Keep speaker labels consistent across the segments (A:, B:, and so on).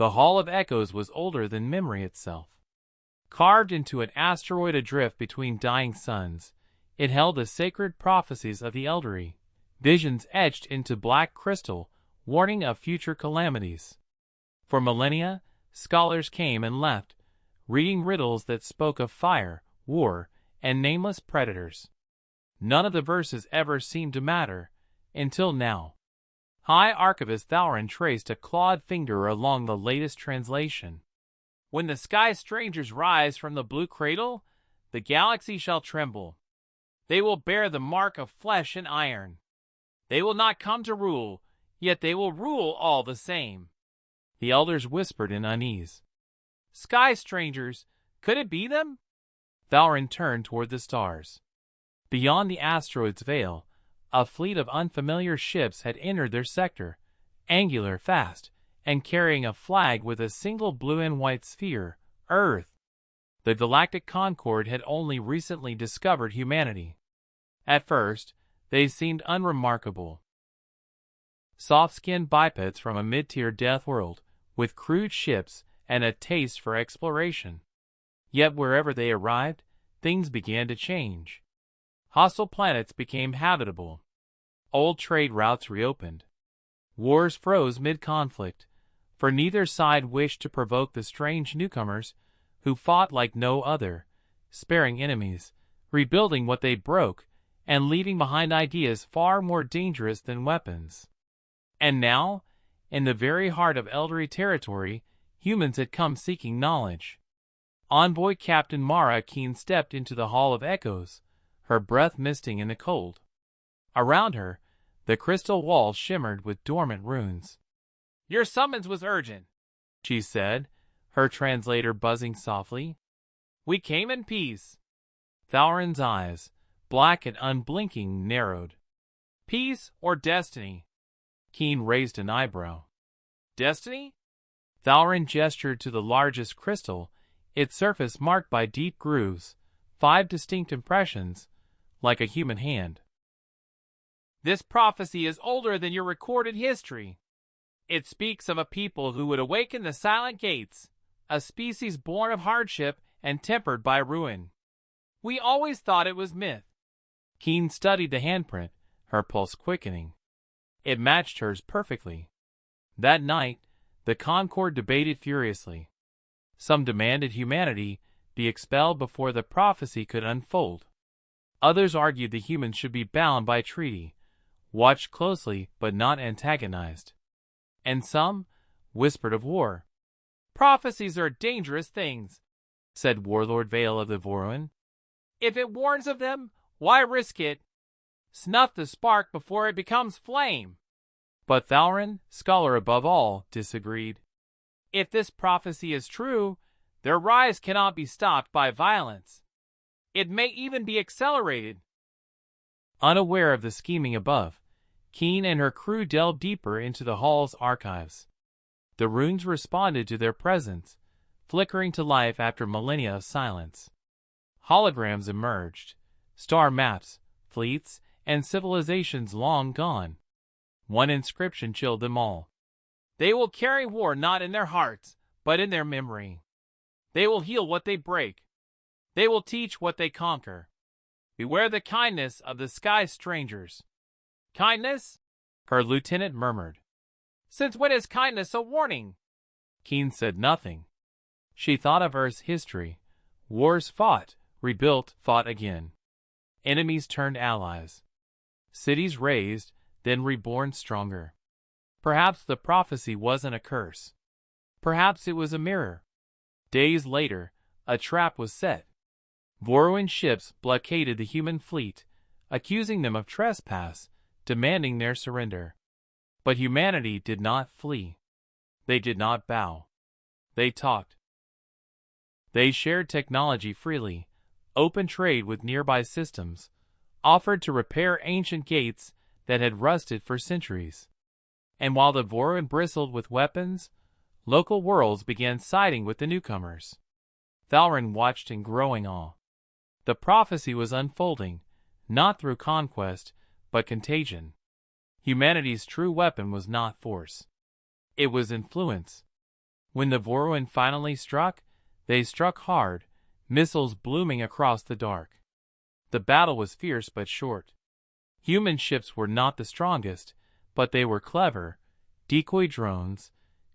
A: The Hall of Echoes was older than memory itself. Carved into an asteroid adrift between dying suns, it held the sacred prophecies of the elderly, visions etched into black crystal, warning of future calamities. For millennia, scholars came and left, reading riddles that spoke of fire, war, and nameless predators. None of the verses ever seemed to matter, until now. High Archivist Thalrin traced a clawed finger along the latest translation. When the sky strangers rise from the blue cradle, the galaxy shall tremble. They will bear the mark of flesh and iron. They will not come to rule, yet they will rule all the same. The elders whispered in unease. Sky strangers, could it be them? Thalrin turned toward the stars. Beyond the asteroid's veil, a fleet of unfamiliar ships had entered their sector, angular, fast, and carrying a flag with a single blue and white sphere, Earth. The Galactic Concord had only recently discovered humanity. At first, they seemed unremarkable. Soft-skinned bipeds from a mid-tier death world, with crude ships and a taste for exploration. Yet wherever they arrived, things began to change. Hostile planets became habitable. Old trade routes reopened. Wars froze mid-conflict, for neither side wished to provoke the strange newcomers who fought like no other, sparing enemies, rebuilding what they broke, and leaving behind ideas far more dangerous than weapons. And now, in the very heart of Eldery territory, humans had come seeking knowledge. Envoy Captain Mara Keen stepped into the Hall of Echoes, her breath misting in the cold. Around her, the crystal walls shimmered with dormant runes. Your summons was urgent, she said, her translator buzzing softly. We came in peace. Thalrin's eyes, black and unblinking, narrowed. Peace or destiny? Keen raised an eyebrow. Destiny? Thalrin gestured to the largest crystal, its surface marked by deep grooves, 5 distinct impressions, like a human hand. This prophecy is older than your recorded history. It speaks of a people who would awaken the silent gates, a species born of hardship and tempered by ruin. We always thought it was myth. Keen studied the handprint, her pulse quickening. It matched hers perfectly. That night, the Concord debated furiously. Some demanded humanity be expelled before the prophecy could unfold. Others argued the humans should be bound by treaty, watched closely but not antagonized. And some whispered of war. Prophecies are dangerous things, said Warlord Vale of the Voruan. If it warns of them, why risk it? Snuff the spark before it becomes flame. But Thalrin, scholar above all, disagreed. If this prophecy is true, their rise cannot be stopped by violence. It may even be accelerated. Unaware of the scheming above, Keen and her crew delved deeper into the hall's archives. The runes responded to their presence, flickering to life after millennia of silence. Holograms emerged, star maps, fleets, and civilizations long gone. One inscription chilled them all. They will carry war not in their hearts, but in their memory. They will heal what they break. They will teach what they conquer. Beware the kindness of the sky strangers. Kindness? Her lieutenant murmured. Since when is kindness a warning? Keen said nothing. She thought of Earth's history. Wars fought, rebuilt, fought again. Enemies turned allies. Cities raised, then reborn stronger. Perhaps the prophecy wasn't a curse. Perhaps it was a mirror. Days later, a trap was set. Voruan ships blockaded the human fleet, accusing them of trespass, demanding their surrender. But humanity did not flee. They did not bow. They talked. They shared technology freely, open trade with nearby systems, offered to repair ancient gates that had rusted for centuries. And while the Voruan bristled with weapons, local worlds began siding with the newcomers. Thalrin watched in growing awe. The prophecy was unfolding, not through conquest, but contagion. Humanity's true weapon was not force. It was influence. When the Voron finally struck, they struck hard, missiles blooming across the dark. The battle was fierce but short. Human ships were not the strongest, but they were clever. Decoy drones,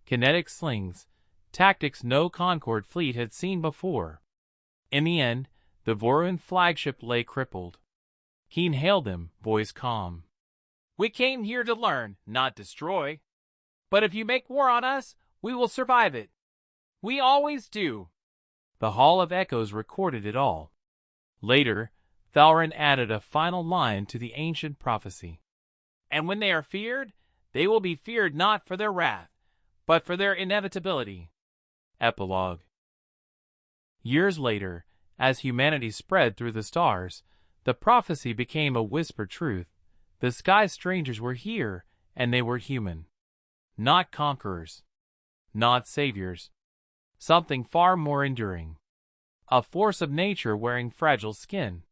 A: kinetic slings, tactics no Concord fleet had seen before. In the end, the Voron flagship lay crippled. Keen hailed them, voice calm. "We came here to learn, not destroy. But if you make war on us, we will survive it. We always do." The Hall of Echoes recorded it all. Later, Thalrin added a final line to the ancient prophecy. "And when they are feared, they will be feared not for their wrath, but for their inevitability." Epilogue. Years later, as humanity spread through the stars, the prophecy became a whispered truth. The sky strangers were here, and they were human. Not conquerors. Not saviors. Something far more enduring. A force of nature wearing fragile skin.